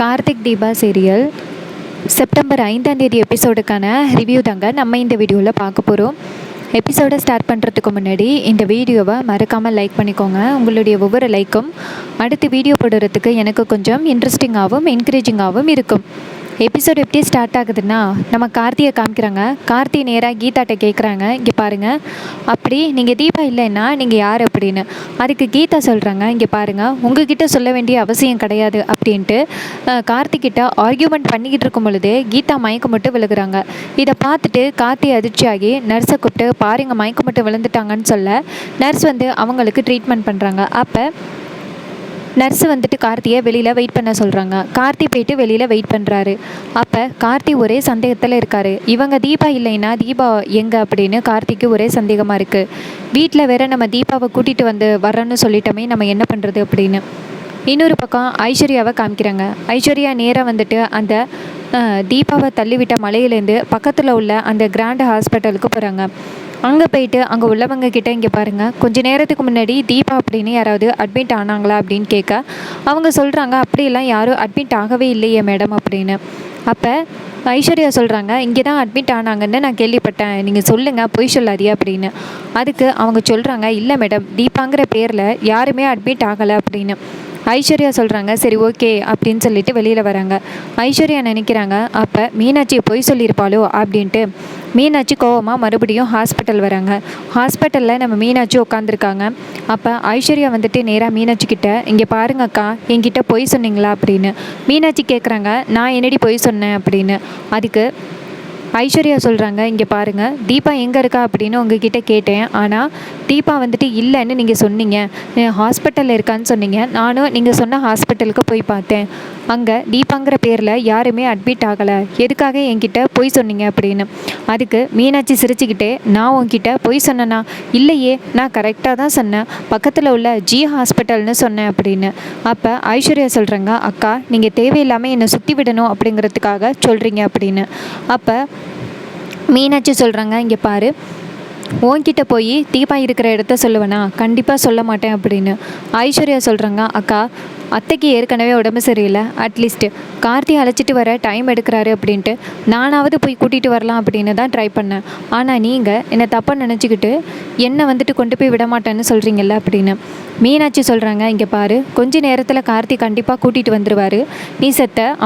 Karthik Deepa serial September 5ஆம் தேதி எபிசோடுக்கான review தாங்க நம்ம இந்த வீடியோவில் பார்க்க போகிறோம். எபிசோடை ஸ்டார்ட் பண்ணுறதுக்கு முன்னாடி இந்த வீடியோவை மறக்காமல் லைக் பண்ணிக்கோங்க. உங்களுடைய ஒவ்வொரு லைக்கும் அடுத்து வீடியோ போடுறதுக்கு எனக்கு கொஞ்சம் இன்ட்ரெஸ்டிங்காகவும் என்கரேஜிங்காகவும் இருக்கும். எபிசோடு எப்படி ஸ்டார்ட் ஆகுதுன்னா, நம்ம கார்த்தியை காமிக்கிறாங்க. கார்த்தி நேராக கீதாட்ட கேட்குறாங்க, இங்கே பாருங்கள், அப்படி நீங்கள் தீபா இல்லைன்னா நீங்கள் யார் அப்படின்னு. அதுக்கு கீதா சொல்கிறாங்க, இங்கே பாருங்கள், உங்ககிட்ட சொல்ல வேண்டிய அவசியம் கிடையாது அப்படின்ட்டு கார்த்திக்கிட்ட ஆர்கியூமெண்ட் பண்ணிக்கிட்டு இருக்கும் பொழுது கீதா மயக்கம் மட்டும் விழுகிறாங்க. இதை பார்த்துட்டு கார்த்தி அதிர்ச்சியாகி நர்ஸை கூப்பிட்டு, பாருங்க மயக்கம் மட்டும் விழுந்துட்டாங்கன்னு சொல்ல நர்ஸ் வந்து அவங்களுக்கு ட்ரீட்மெண்ட் பண்ணுறாங்க. அப்போ நர்ஸு வந்துட்டு கார்த்தியை வெளியில் வெயிட் பண்ண சொல்கிறாங்க. கார்த்தி போயிட்டு வெளியில் வெயிட் பண்ணுறாரு. அப்போ கார்த்தி ஒரே சந்தேகத்தில் இருக்கார். இவங்க தீபா இல்லைன்னா தீபா எங்கே அப்படின்னு கார்த்திக்கு ஒரே சந்தேகமாக இருக்குது. வீட்டில் வேற நம்ம தீபாவை கூட்டிகிட்டு வர்றோன்னு சொல்லிட்டோமே, நம்ம என்ன பண்ணுறது அப்படின்னு. இன்னொரு பக்கம் ஐஸ்வர்யாவை காமிக்கிறாங்க. ஐஸ்வர்யா நேராக வந்துட்டு அந்த தீபாவை தள்ளிவிட்ட மலையிலேருந்து பக்கத்தில் உள்ள அந்த கிராண்ட் ஹாஸ்பிட்டலுக்கு போகிறாங்க. அங்கே போயிட்டு அங்கே உள்ளவங்க கிட்ட, இங்கே பாருங்கள், கொஞ்சம் நேரத்துக்கு முன்னாடி தீபா அப்படின்னு யாராவது அட்மிட் ஆனாங்களா அப்படின்னு கேட்க அவங்க சொல்கிறாங்க, அப்படியெல்லாம் யாரும் அட்மிட் ஆகவே இல்லையே மேடம் அப்படின்னு. அப்போ ஐஸ்வர்யா சொல்கிறாங்க, இங்கே தான் அட்மிட் ஆனாங்கன்னு நான் கேள்விப்பட்டேன், நீங்கள் சொல்லுங்கள், பொய் சொல்லாதியா அப்படின்னு. அதுக்கு அவங்க சொல்கிறாங்க, இல்லை மேடம், தீபாங்கிற பேரில் யாருமே அட்மிட் ஆகலை அப்படின்னு. ஐஸ்வர்யா சொல்கிறாங்க, சரி ஓகே அப்படின்னு சொல்லிட்டு வெளியில் வராங்க. ஐஸ்வர்யா நினைக்கிறாங்க, அப்போ மீனாட்சி பொய் சொல்லியிருப்பாளோ அப்படின்ட்டு. மீனாட்சி கோவமாக மறுபடியும் ஹாஸ்பிட்டல் வராங்க. ஹாஸ்பிட்டலில் நம்ம மீனாட்சி உட்காந்துருக்காங்க. அப்போ ஐஸ்வர்யா வந்துட்டு நேராக மீனாட்சி கிட்ட, இங்கே பாருங்க அக்கா, என்கிட்ட பொய் சொன்னீங்களா அப்படின்னு. மீனாட்சி கேட்குறாங்க, நான் என்னடி பொய் சொன்னேன் அப்படின்னு. அதுக்கு ஐஸ்வர்யா சொல்கிறாங்க, இங்கே பாருங்கள், தீபா எங்கே இருக்கா அப்படின்னு உங்ககிட்ட கேட்டேன், ஆனால் தீபா வந்துட்டு இல்லைன்னு நீங்கள் சொன்னீங்க, ஹாஸ்பிட்டலில் இருக்கான்னு சொன்னீங்க. நானும் நீங்கள் சொன்ன ஹாஸ்பிட்டலுக்கு போய் பார்த்தேன், அங்கே தீபாங்கிற பேரில் யாருமே அட்மிட் ஆகலை, எதுக்காக என்கிட்ட பொய் சொன்னீங்க அப்படின்னு. அதுக்கு மீனாட்சி சிரிச்சுக்கிட்டே, நான் உங்ககிட்ட பொய் சொன்னேன்னா, இல்லையே, நான் கரெக்டாக தான் சொன்னேன், பக்கத்தில் உள்ள ஜி ஹாஸ்பிட்டல்னு சொன்னேன் அப்படின்னு. அப்போ ஐஸ்வர்யா சொல்கிறாங்க, அக்கா, நீங்கள் தேவையில்லாமல் என்னை சுற்றி விடணும் அப்படிங்கிறதுக்காக சொல்கிறீங்க அப்படின்னு. அப்போ மீனாட்சி சொல்கிறாங்க, இங்கே பாரு, உன்கிட்ட போய் தீபா இருக்கிற இடத்த சொல்லுவேனா, கண்டிப்பாக சொல்ல மாட்டேன் அப்படின்னு. ஐஸ்வர்யா சொல்கிறாங்க, அக்கா, அத்தைக்கு ஏற்கனவே உடம்பு சரியில்லை, அட்லீஸ்ட்டு கார்த்தி அழைச்சிட்டு வர டைம் எடுக்கிறாரு அப்படின்ட்டு நானாவது போய் கூட்டிகிட்டு வரலாம் அப்படின்னு தான் ட்ரை பண்ணேன். ஆனால் நீங்கள் என்னை தப்பாக நினச்சிக்கிட்டு என்னை வந்துட்டு கொண்டு போய் விட மாட்டேன்னு சொல்கிறீங்கல்ல அப்படின்னு. மீனாட்சி சொல்கிறாங்க, இங்கே பாரு, கொஞ்ச நேரத்தில் கார்த்தி கண்டிப்பாக கூட்டிகிட்டு வந்துடுவார், நீ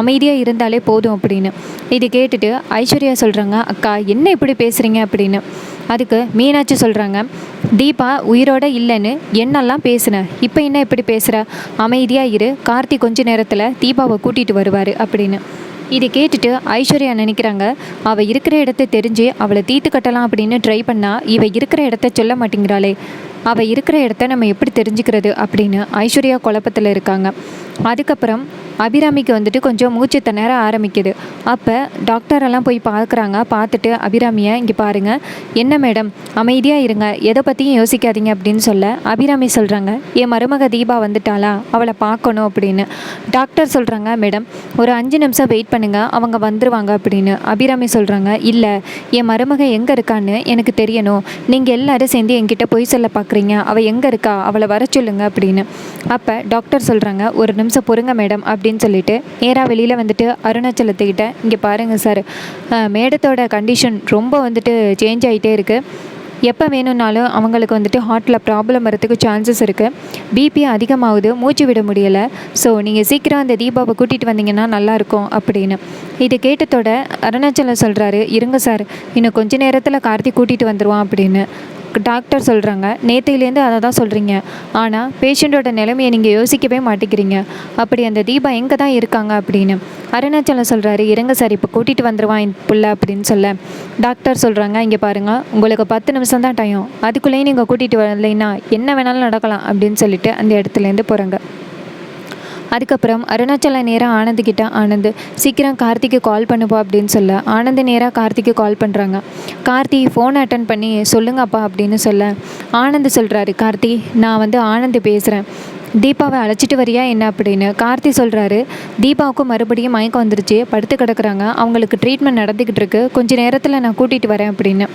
அமைதியாக இருந்தாலே போதும் அப்படின்னு. இது கேட்டுட்டு ஐஸ்வர்யா சொல்கிறாங்க, அக்கா, என்ன இப்படி பேசுகிறீங்க அப்படின்னு. அதுக்கு மீனாட்சி சொல்கிறாங்க, தீபா உயிரோடு இல்லைன்னு என்னெல்லாம் பேசுனேன், இப்போ என்ன இப்படி பேசுகிற, அமைதியாக இரு, கார்த்தி கொஞ்ச நேரத்தில் தீபாவை கூட்டிகிட்டு வருவார் அப்படின்னு. இதை கேட்டுட்டு ஐஸ்வர்யா நினைக்கிறாங்க, அவள் இருக்கிற இடத்த தெரிஞ்சு அவளை தீர்த்து கட்டலாம் அப்படின்னு ட்ரை பண்ணால் இவள் இருக்கிற இடத்த சொல்ல மாட்டேங்கிறாளே, அவள் இருக்கிற இடத்த நம்ம எப்படி தெரிஞ்சுக்கிறது அப்படின்னு ஐஸ்வர்யா குழப்பத்தில் இருக்காங்க. அதுக்கப்புறம் அபிராமிக்கு வந்துட்டு கொஞ்சம் மூச்சு திணற ஆரம்பிக்குது. அப்போ டாக்டரெல்லாம் போய் பார்க்குறாங்க. பார்த்துட்டு அபிராமியை, இங்கே பாருங்கள், என்ன மேடம், அமைதியாக இருங்க, எதை பற்றியும் யோசிக்காதீங்க அப்படின்னு சொல்ல அபிராமி சொல்கிறாங்க, என் மருமக தீபா வந்துட்டாளா, அவளை பார்க்கணும் அப்படின்னு. டாக்டர் சொல்கிறாங்க, மேடம், ஒரு 5 நிமிஷம் வெயிட் பண்ணுங்கள், அவங்க வந்துடுவாங்க அப்படின்னு. அபிராமி சொல்கிறாங்க, இல்லை, என் மருமக எங்கே இருக்கான்னு எனக்கு தெரியணும், நீங்கள் எல்லோரும் சேர்ந்து என்கிட்ட பொய் சொல்ல பார்க்குறீங்க, அவள் எங்கே இருக்கா, அவளை வர சொல்லுங்க அப்படின்னு. அப்போ டாக்டர் சொல்கிறாங்க, ஒரு நிமிஷம் பொறுங்க மேடம் அப்படின்னு சொல்லிட்டு நேராக வெளியில் வந்துட்டு அருணாச்சலத்துக்கிட்ட, இங்கே பாருங்கள் சார், மேடத்தோட கண்டிஷன் ரொம்ப வந்துட்டு சேஞ்ச் ஆகிட்டே இருக்குது, எப்போ வேணும்னாலும் அவங்களுக்கு வந்துட்டு ஹார்ட்டில் ப்ராப்ளம் வரதுக்கு சான்சஸ் இருக்குது, பிபி அதிகமாகுது, மூச்சு விட முடியலை, ஸோ நீங்கள் சீக்கிரம் அந்த தீபாவை கூட்டிகிட்டு வந்தீங்கன்னா நல்லாயிருக்கும் அப்படின்னு. இது கேட்டதோட அருணாச்சலம் சொல்கிறாரு, இருங்க சார், இன்னும் கொஞ்ச நேரத்தில் கார்த்தி கூட்டிகிட்டு வந்துடுவான் அப்படின்னு. டாக்டர் சொல்கிறாங்க, நேற்றையிலேருந்து அதை தான் சொல்கிறீங்க, ஆனால் பேஷண்ட்டோட நிலைமையை நீங்கள் யோசிக்கவே மாட்டேங்கிறீங்க, அப்படி அந்த தீபா எங்கே தான் இருக்காங்க அப்படின்னு. அருணாச்சலம் சொல்கிறாரு, இருங்க சார், இப்போ கூட்டிகிட்டு வந்துடுவான் புள்ள அப்படின்னு சொல்ல டாக்டர் சொல்கிறாங்க, இங்கே பாருங்கள், உங்களுக்கு 10 நிமிஷம் தான் டைம், அதுக்குள்ளேயும் நீங்கள் கூட்டிகிட்டு வரலைன்னா என்ன வேணாலும் நடக்கலாம் அப்படின்னு சொல்லிட்டு அந்த இடத்துலேருந்து போகிறாங்க. அதுக்கப்புறம் அருணாச்சலம் நேராக ஆனந்துக்கிட்ட, ஆனந்து சீக்கிரம் கார்த்திக்கு கால் பண்ணுப்பா அப்படின்னு சொல்ல ஆனந்து நேராக கார்த்திக்கு கால் பண்ணுறாங்க. கார்த்தி ஃபோன் அட்டன் பண்ணி, சொல்லுங்கப்பா அப்படின்னு சொல்ல ஆனந்து சொல்கிறாரு, கார்த்தி, நான் ஆனந்து பேசுகிறேன், தீபாவை அழைச்சிட்டு வரியா என்ன அப்படின்னு. கார்த்தி சொல்கிறாரு, தீபாவுக்கு மறுபடியும் மயக்கம் வந்துருச்சு, படுத்து கிடக்குறாங்க, அவங்களுக்கு ட்ரீட்மெண்ட் நடந்துக்கிட்டு இருக்கு, கொஞ்சம் நேரத்தில் நான் கூட்டிகிட்டு வரேன் அப்படின்னு.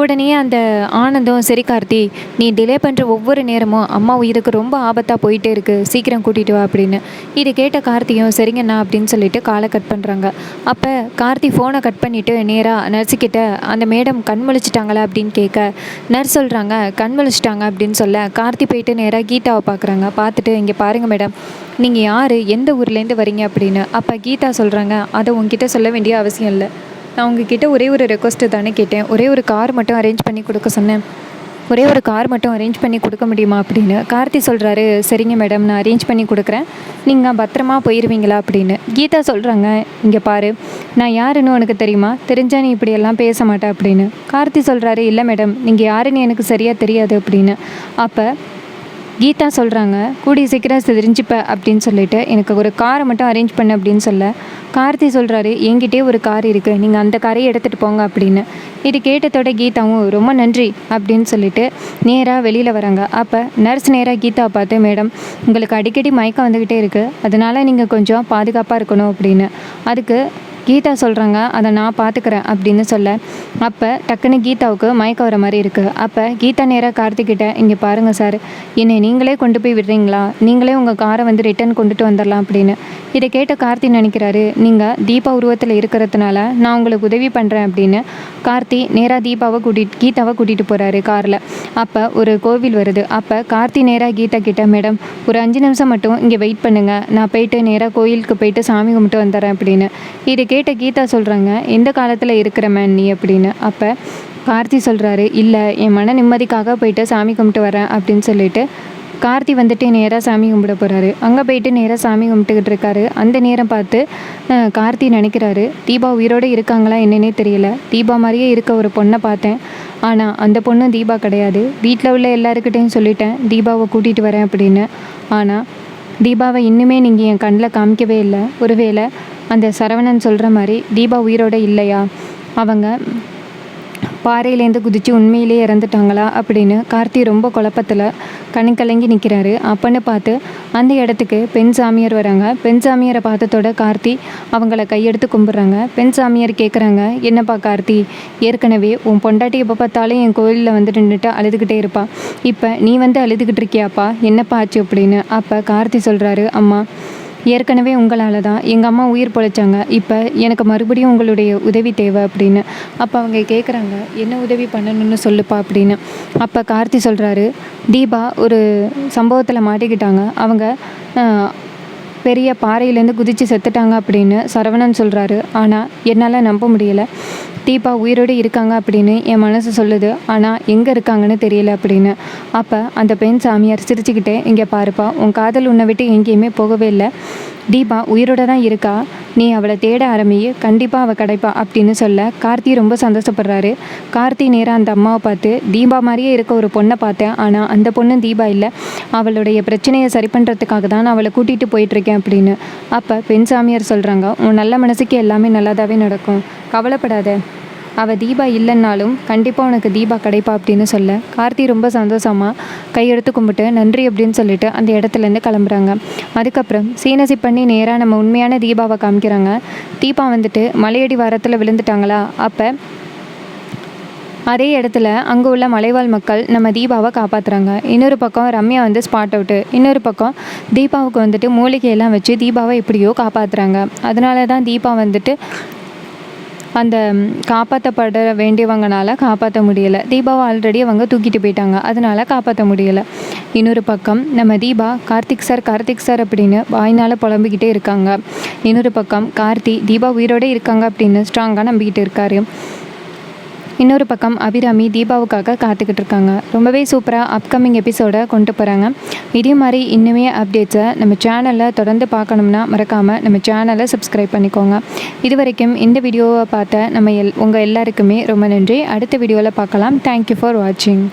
உடனே அந்த ஆனந்தும், சரி கார்த்தி, நீ டிலே பண்ணுற ஒவ்வொரு நேரமும் அம்மா உயிருக்கு ரொம்ப ஆபத்தாக போயிட்டே இருக்குது, சீக்கிரம் கூட்டிகிட்டு வா அப்படின்னு. இது கேட்ட கார்த்தியும் சரிங்கண்ணா அப்படின்னு சொல்லிட்டு காலை கட் பண்ணுறாங்க. அப்போ கார்த்தி ஃபோனை கட் பண்ணிவிட்டு நேராக நர்ஸுக்கிட்ட அந்த மேடம் கண் முழிச்சிட்டாங்களா அப்படின்னு கேட்க, நர்ஸ் சொல்கிறாங்க கண் முழிச்சிட்டாங்க அப்படின்னு சொல்ல, கார்த்தி போயிட்டு நேராக கீதாவை பார்க்குறாங்க. பார்த்துட்டு, இங்கே பாருங்கள் மேடம், நீங்கள் யார், எந்த ஊர்லேருந்து வரீங்க அப்படின்னு. அப்போ கீதா சொல்கிறாங்க, அதை உங்ககிட்ட சொல்ல வேண்டிய அவசியம் இல்லை. நான் உங்ககிட்ட ஒரே ஒரு ரெக்வஸ்ட்டு தானே கேட்டேன், ஒரே ஒரு கார் மட்டும் அரேஞ்ச் பண்ணி கொடுக்க சொன்னேன், ஒரே ஒரு கார் மட்டும் அரேஞ்ச் பண்ணி கொடுக்க முடியுமா அப்படின்னு. கார்த்தி சொல்கிறாரு, சரிங்க மேடம், நான் அரேஞ்ச் பண்ணி கொடுக்குறேன், நீங்கள் பத்திரமா போயிடுவீங்களா அப்படின்னு. கீதா சொல்கிறாங்க, இங்கே பாரு, நான் யாருன்னு உனக்கு தெரியுமா, தெரிஞ்சால் நீ இப்படியெல்லாம் பேச மாட்டேன் அப்படின்னு. கார்த்தி சொல்கிறாரு, இல்லை மேடம், நீங்கள் யாருன்னு எனக்கு சரியாக தெரியாது அப்படின்னு. அப்போ கீதா சொல்கிறாங்க, கூடிய சீக்கிரம் தெரிஞ்சுப்ப அப்படின்னு சொல்லிட்டு எனக்கு ஒரு காரை மட்டும் அரேஞ்ச் பண்ணு அப்படின்னு சொல்ல, கார்த்தி சொல்கிறாரு, என்கிட்டே ஒரு கார் இருக்குது, நீங்கள் அந்த காரையை எடுத்துகிட்டு போங்க அப்படின்னு. இது கேட்டதோட கீதாவும் ரொம்ப நன்றி அப்படின்னு சொல்லிட்டு நேராக வெளியில் வராங்க. அப்போ நர்ஸ் நேராக கீதாவை பார்த்து, மேடம், உங்களுக்கு அடிக்கடி மயக்கம் வந்துக்கிட்டே இருக்குது, அதனால் நீங்கள் கொஞ்சம் பாதுகாப்பாக இருக்கணும் அப்படின்னு. அதுக்கு கீதா சொல்கிறாங்க, அதை நான் பார்த்துக்கிறேன் அப்படின்னு சொல்ல, அப்போ டக்குன்னு கீதாவுக்கு மயக்கம் வர மாதிரி இருக்குது. அப்போ கீதா நேராக கார்த்திக்கிட்ட, இங்கே பாருங்கள் சார், என்னை நீங்களே கொண்டு போய் விடுறீங்களா, நீங்களே உங்கள் காரை வந்து ரிட்டர்ன் கொண்டுட்டு வந்துடலாம் அப்படின்னு. இதை கேட்ட கார்த்தி நினைக்கிறாரு, நீங்கள் தீபா உருவத்தில் இருக்கிறதுனால நான் உங்களுக்கு உதவி பண்ணுறேன் அப்படின்னு. கார்த்தி நேராக கீதாவை கூட்டிகிட்டு போகிறாரு காரில். அப்போ ஒரு கோவில் வருது. அப்போ கார்த்தி நேராக கீதா கிட்ட, மேடம், ஒரு 5 நிமிஷம் மட்டும் இங்கே வெயிட் பண்ணுங்கள், நான் போயிட்டு நேராக கோயிலுக்கு போயிட்டு சாமி கும்பிட்டு வந்துடுறேன் அப்படின்னு. இது கேட்ட கீதா சொல்கிறாங்க, எந்த காலத்தில் இருக்கிற மேன் நீ அப்படின்னு. அப்போ கார்த்தி சொல்கிறாரு, இல்லை, என் மன நிம்மதிக்காக போயிட்டு சாமி கும்பிட்டு வரேன் அப்படின்னு சொல்லிட்டு கார்த்தி வந்துட்டு நேராக சாமி கும்பிட போகிறாரு. அங்கே போயிட்டு நேராக சாமி கும்பிட்டுக்கிட்டு இருக்காரு. அந்த நேரம் பார்த்து கார்த்தி நினைக்கிறாரு, தீபா உயிரோடு இருக்காங்களா என்னன்னே தெரியல, தீபா மாதிரியே இருக்க ஒரு பொண்ணை பார்த்தேன், ஆனால் அந்த பொண்ணு தீபா கிடையாது. வீட்டில் உள்ள எல்லாருக்கிட்டையும் சொல்லிட்டேன் தீபாவை கூட்டிகிட்டு வரேன் அப்படின்னு. ஆனால் தீபாவை இன்னுமே நீங்கள் என் கண்ணில் காமிக்கவே இல்லை. ஒருவேளை அந்த சரவணன் சொல்கிற மாதிரி தீபா உயிரோடு இல்லையா, அவங்க பாறையிலேருந்து குதித்து உண்மையிலேயே இறந்துட்டாங்களா அப்படின்னு கார்த்தி ரொம்ப குழப்பத்தில் கலங்கி நிற்கிறாரு. அப்பன்னு பார்த்து அந்த இடத்துக்கு பெண் சாமியார் வராங்க. பெண் சாமியாரை பார்த்ததோட கார்த்தி அவங்கள கையெடுத்து கும்பிட்றாங்க. பெண் சாமியார் கேட்குறாங்க, என்னப்பா கார்த்தி, ஏற்கனவே உன் பொண்டாட்டி எப்போ பார்த்தாலும் என் கோயிலில் வந்து நின்றுட்டு அழுதுகிட்டே இருப்பா, இப்போ நீ வந்து அழுதுகிட்டு இருக்கியாப்பா, என்னப்பா ஆச்சு அப்படின்னு. அப்போ கார்த்தி சொல்கிறாரு, அம்மா, ஏற்கனவே உங்களால் தான் எங்கள் அம்மா உயிர் பொழைச்சாங்க, இப்போ எனக்கு மறுபடியும் உங்களுடைய உதவி தேவை அப்படின்னு. அப்போ அவங்க கேட்குறாங்க, என்ன உதவி பண்ணணும்னு சொல்லுப்பா அப்படின்னு. அப்போ கார்த்தி சொல்கிறாரு, தீபா ஒரு சம்பவத்தில் மாட்டிக்கிட்டாங்க, அவங்க பெரிய பாறையிலேருந்து குதித்து செத்துட்டாங்க அப்படின்னு சரவணன் சொல்கிறாரு. ஆனால் என்னால் நம்ப முடியலை, தீபா உயிரோடு இருக்காங்க அப்படின்னு என் மனசு சொல்லுது, ஆனால் எங்கே இருக்காங்கன்னு தெரியல அப்படின்னு. அப்போ அந்த பெண் சாமியார் சிரிச்சுக்கிட்டே, இங்கே பாருப்பா, உன் காதல் உன்னை விட்டு எங்கேயுமே போகவே இல்லை, தீபா உயிரோடு தான் இருக்கா, நீ அவளை தேட ஆரம்பியே, கண்டிப்பாக அவள் கிடைப்பா அப்படின்னு சொல்ல கார்த்தி ரொம்ப சந்தோஷப்படுறாரு. கார்த்தி நேராக அந்த அம்மாவை பார்த்து, தீபா மாதிரியே இருக்க ஒரு பொண்ணை பார்த்தேன், ஆனால் அந்த பொண்ணு தீபா இல்லை, அவளுடைய பிரச்சனையை சரி பண்ணுறதுக்காக தான் நான் அவளை கூட்டிகிட்டு போயிட்டுருக்கேன் அப்படின்னு. அப்போ பெண் சாமியார் சொல்கிறாங்க, உன் நல்ல மனசுக்கு எல்லாமே நல்லதாகவே நடக்கும், கவலைப்படாத, அவள் தீபா இல்லைன்னாலும் கண்டிப்பாக உனக்கு தீபா கிடைப்பா அப்படின்னு சொல்ல கார்த்தி ரொம்ப சந்தோஷமாக கையெடுத்து கும்பிட்டு நன்றி அப்படின்னு சொல்லிட்டு அந்த இடத்துலேருந்து கிளம்புறாங்க. அதுக்கப்புறம் சீனசி பண்ணி நேராக நம்ம உண்மையான தீபாவை காமிக்கிறாங்க. தீபா வந்துட்டு மலையடி வாரத்தில் விழுந்துட்டாங்களா, அப்போ அதே இடத்துல அங்கே உள்ள மலைவாழ் மக்கள் நம்ம தீபாவை காப்பாற்றுறாங்க. இன்னொரு பக்கம் ரம்யா வந்து ஸ்பாட் அவுட்டு, இன்னொரு பக்கம் தீபாவுக்கு வந்துட்டு மூலிகையெல்லாம் வச்சு தீபாவை எப்படியோ காப்பாற்றுறாங்க. அதனால தான் தீபா வந்துட்டு அந்த காப்பாற்றப்பட வேண்டியவங்கனால காப்பாற்ற முடியலை, தீபாவை ஆல்ரெடி அவங்க தூக்கிட்டு போயிட்டாங்க, அதனால் காப்பாற்ற முடியலை. இன்னொரு பக்கம் நம்ம தீபா கார்த்திக் சார் அப்படின்னு வாய்னால் புலம்பிக்கிட்டே இருக்காங்க. இன்னொரு பக்கம் கார்த்தி தீபா உயிரோடு இருக்காங்க அப்படின்னு ஸ்ட்ராங்காக நம்பிக்கிட்டு இருக்காரு. இன்னொரு பக்கம் அபிராமி தீபாவுக்காக காத்துக்கிட்டு இருக்காங்க. ரொம்பவே சூப்பராக அப்கமிங் எபிசோடை கொண்டு போகிறாங்க. இதே மாதிரி இன்னுமே அப்டேட்ஸை நம்ம சேனலில் தொடர்ந்து பார்க்கணும்னா மறக்காமல் நம்ம சேனலை சப்ஸ்கிரைப் பண்ணிக்கோங்க. இது வரைக்கும் இந்த வீடியோவை பார்த்த நம்ம உங்கள் எல்லாருக்குமே ரொம்ப நன்றி. அடுத்த வீடியோவில் பார்க்கலாம். தேங்க்யூ ஃபார் வாட்சிங்.